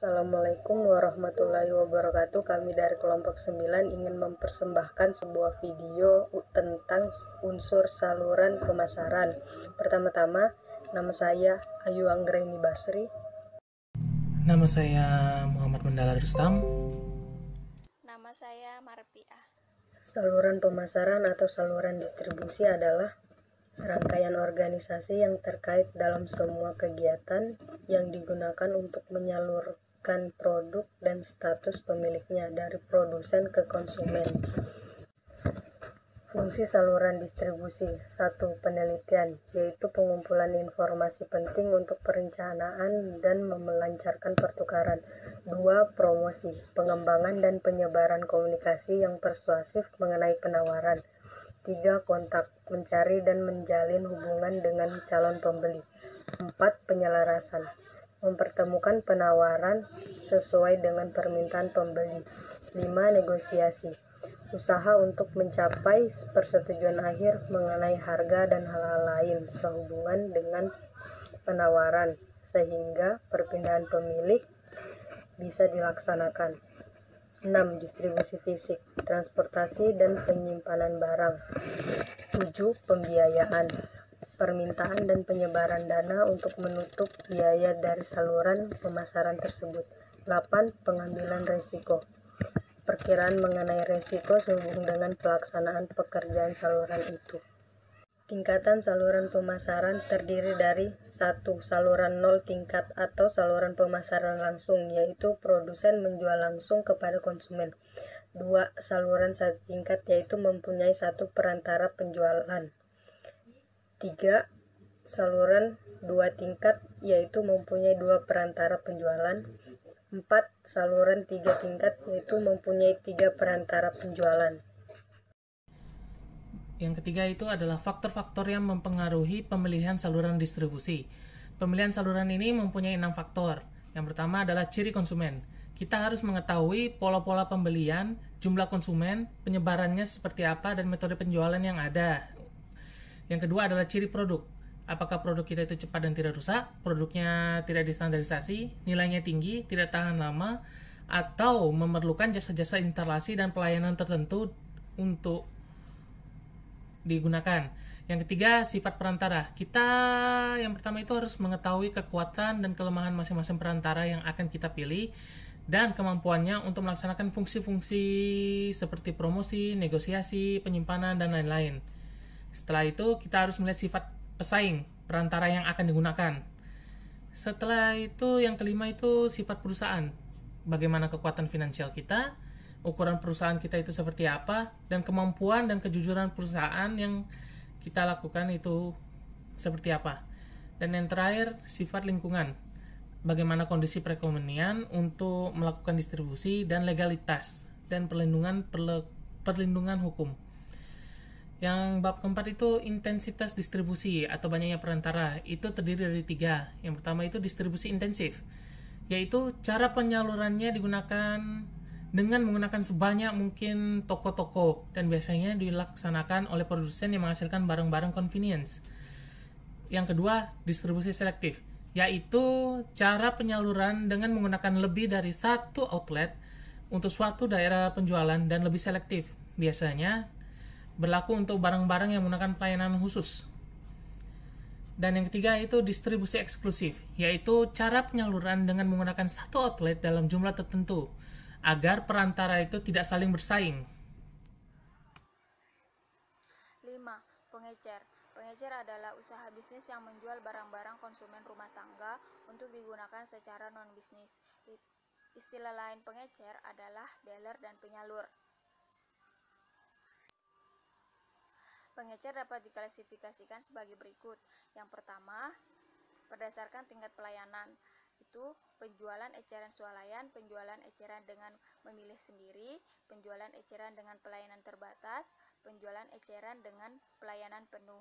Assalamualaikum warahmatullahi wabarakatuh. Kami dari kelompok 9 ingin mempersembahkan sebuah video tentang unsur saluran pemasaran. Pertama-tama, nama saya Ayu Anggraini Basri. Nama saya Muhammad Mandala Rustam. Nama saya Marpiah. Saluran pemasaran atau saluran distribusi adalah serangkaian organisasi yang terkait dalam semua kegiatan yang digunakan untuk menyalurkan produk dan status pemiliknya dari produsen ke konsumen. Fungsi saluran distribusi: 1. Penelitian, yaitu pengumpulan informasi penting untuk perencanaan dan melancarkan pertukaran. 2. Promosi, pengembangan dan penyebaran komunikasi yang persuasif mengenai penawaran. 3. Kontak, mencari dan menjalin hubungan dengan calon pembeli. 4. Penyelarasan, mempertemukan penawaran sesuai dengan permintaan pembeli. 5. Negosiasi, usaha untuk mencapai persetujuan akhir mengenai harga dan hal-hal lain sehubungan dengan penawaran sehingga perpindahan pemilik bisa dilaksanakan. 6. Distribusi fisik, transportasi dan penyimpanan barang. 7. Pembiayaan, permintaan dan penyebaran dana untuk menutup biaya dari saluran pemasaran tersebut. 8. Pengambilan risiko, perkiraan mengenai risiko sehubungan dengan pelaksanaan pekerjaan saluran itu. Tingkatan saluran pemasaran terdiri dari 1. Saluran 0 tingkat atau saluran pemasaran langsung, yaitu produsen menjual langsung kepada konsumen. 2. Saluran 1 tingkat, yaitu mempunyai satu perantara penjualan. 3. Saluran 2 tingkat, yaitu mempunyai 2 perantara penjualan. 4. Saluran 3 tingkat, yaitu mempunyai 3 perantara penjualan. Yang ketiga itu adalah faktor-faktor yang mempengaruhi pemilihan saluran distribusi. Pemilihan saluran ini mempunyai 6 faktor. Yang pertama adalah ciri konsumen. Kita harus mengetahui pola-pola pembelian, jumlah konsumen, penyebarannya seperti apa, dan metode penjualan yang ada. Yang kedua adalah ciri produk. Apakah produk kita itu cepat dan tidak rusak, produknya tidak distandarisasi, nilainya tinggi, tidak tahan lama, atau memerlukan jasa-jasa instalasi dan pelayanan tertentu untuk digunakan. Yang ketiga, sifat perantara. Kita yang pertama itu harus mengetahui kekuatan dan kelemahan masing-masing perantara yang akan kita pilih dan kemampuannya untuk melaksanakan fungsi-fungsi seperti promosi, negosiasi, penyimpanan, dan lain-lain. Setelah itu, kita harus melihat sifat pesaing perantara yang akan digunakan. Setelah itu, yang kelima itu sifat perusahaan. Bagaimana kekuatan finansial kita, ukuran perusahaan kita itu seperti apa, dan kemampuan dan kejujuran perusahaan yang kita lakukan itu seperti apa. Dan yang terakhir, sifat lingkungan. Bagaimana kondisi perekonomian untuk melakukan distribusi dan legalitas dan perlindungan hukum. Yang bab keempat itu intensitas distribusi atau banyaknya perantara. Itu terdiri dari 3. Yang pertama itu distribusi intensif, yaitu cara penyalurannya digunakan dengan menggunakan sebanyak mungkin toko-toko dan biasanya dilaksanakan oleh produsen yang menghasilkan barang-barang convenience. Yang kedua, distribusi selektif, yaitu cara penyaluran dengan menggunakan lebih dari satu outlet untuk suatu daerah penjualan dan lebih selektif. Biasanya berlaku untuk barang-barang yang menggunakan pelayanan khusus. Dan yang ketiga itu distribusi eksklusif, yaitu cara penyaluran dengan menggunakan satu outlet dalam jumlah tertentu agar perantara itu tidak saling bersaing. 5. Pengecer. Pengecer adalah usaha bisnis yang menjual barang-barang konsumen rumah tangga untuk digunakan secara non-bisnis. Istilah lain pengecer adalah dealer dan penyalur. Pengecer dapat diklasifikasikan sebagai berikut. Yang pertama, berdasarkan tingkat pelayanan, itu penjualan eceran swalayan, penjualan eceran dengan memilih sendiri, penjualan eceran dengan pelayanan terbatas, penjualan eceran dengan pelayanan penuh.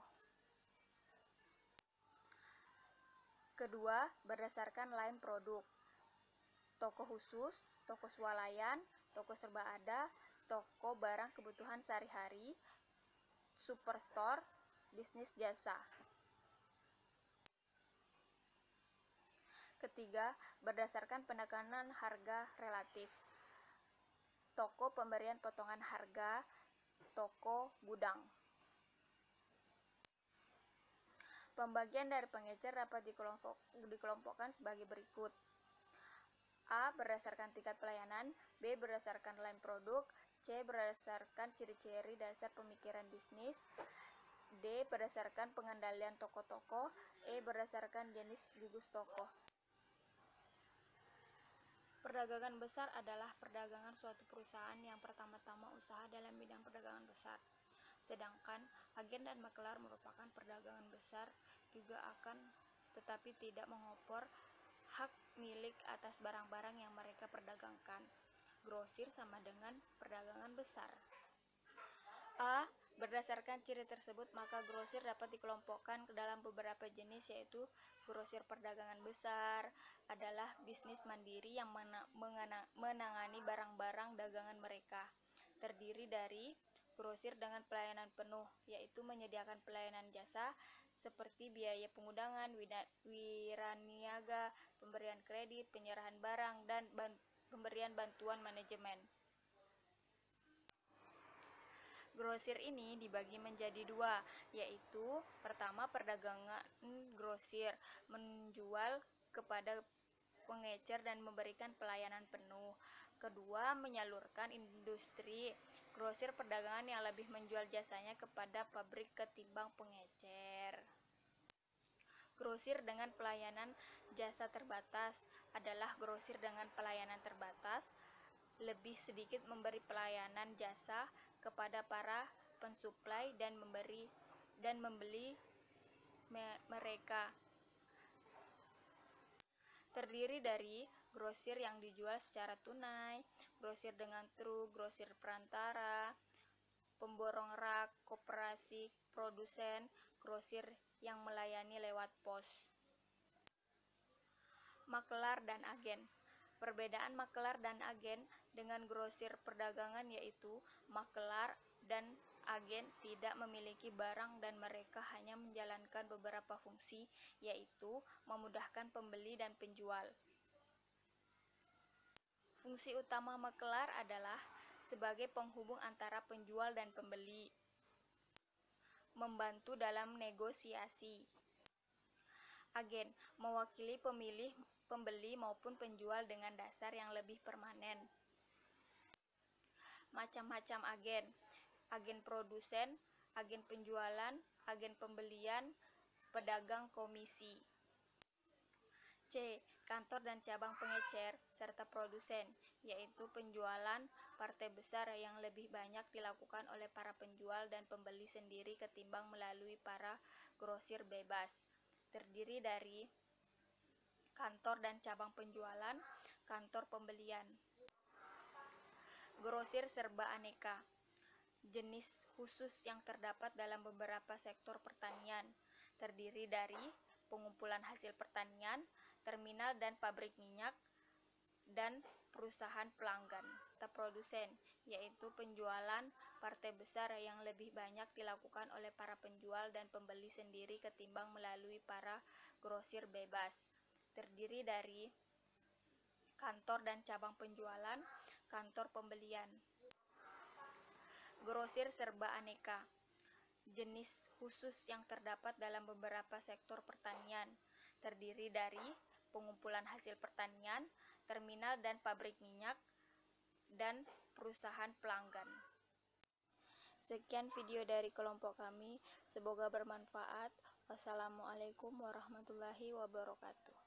Kedua, berdasarkan lain produk, toko khusus, toko swalayan, toko serba ada, toko barang kebutuhan sehari-hari, superstore, bisnis jasa. Ketiga, berdasarkan penekanan harga relatif. Toko pemberian potongan harga, toko gudang. Pembagian dari pengecer dapat dikelompokkan sebagai berikut. A. Berdasarkan tingkat pelayanan, B. Berdasarkan line produk, C. Berdasarkan ciri-ciri dasar pemikiran bisnis, D. Berdasarkan pengendalian toko-toko, E. Berdasarkan jenis gugus toko. Perdagangan besar adalah perdagangan suatu perusahaan yang pertama-tama usaha dalam bidang perdagangan besar. Sedangkan agen dan makelar merupakan perdagangan besar juga akan tetapi tidak mengopor hak milik atas barang-barang yang mereka perdagangkan. Grosir sama dengan perdagangan besar. A. Berdasarkan ciri tersebut, maka grosir dapat dikelompokkan ke dalam beberapa jenis, yaitu grosir perdagangan besar adalah bisnis mandiri yang menangani barang-barang dagangan mereka. Terdiri dari grosir dengan pelayanan penuh, yaitu menyediakan pelayanan jasa seperti biaya pengundangan, wiraniaga, pemberian kredit, penyerahan barang, dan pemberian bantuan manajemen. Grosir ini dibagi menjadi dua, yaitu pertama perdagangan grosir menjual kepada pengecer dan memberikan pelayanan penuh. Kedua, menyalurkan industri grosir perdagangan yang lebih menjual jasanya kepada pabrik ketimbang pengecer. Grosir dengan pelayanan jasa terbatas adalah grosir dengan pelayanan terbatas, lebih sedikit memberi pelayanan jasa kepada para pensuplai dan membeli mereka. Terdiri dari grosir yang dijual secara tunai, grosir dengan truk, grosir perantara, pemborong rak, koperasi produsen, grosir yang melayani lewat pos. Makelar dan agen. Perbedaan makelar dan agen dengan grosir perdagangan yaitu makelar dan agen tidak memiliki barang dan mereka hanya menjalankan beberapa fungsi, yaitu memudahkan pembeli dan penjual. Fungsi utama makelar adalah sebagai penghubung antara penjual dan pembeli, membantu dalam negosiasi. Agen mewakili pembeli maupun penjual dengan dasar yang lebih permanen. Macam-macam agen: agen produsen, agen penjualan, agen pembelian, pedagang komisi. C. Kantor dan cabang pengecer serta produsen, yaitu penjualan partai besar yang lebih banyak dilakukan oleh para penjual dan pembeli sendiri ketimbang melalui para grosir bebas. Terdiri dari kantor dan cabang penjualan, kantor pembelian. Grosir serba aneka, jenis khusus yang terdapat dalam beberapa sektor pertanian, terdiri dari pengumpulan hasil pertanian, terminal dan pabrik minyak, dan perusahaan pelanggan. Produsen, yaitu penjualan partai besar yang lebih banyak dilakukan oleh para penjual dan pembeli sendiri ketimbang melalui para grosir bebas. Terdiri dari kantor dan cabang penjualan, kantor pembelian. Grosir serba aneka, jenis khusus yang terdapat dalam beberapa sektor pertanian, terdiri dari pengumpulan hasil pertanian, terminal dan pabrik minyak, dan perusahaan pelanggan. Sekian video dari kelompok kami, semoga bermanfaat. Wassalamualaikum warahmatullahi wabarakatuh.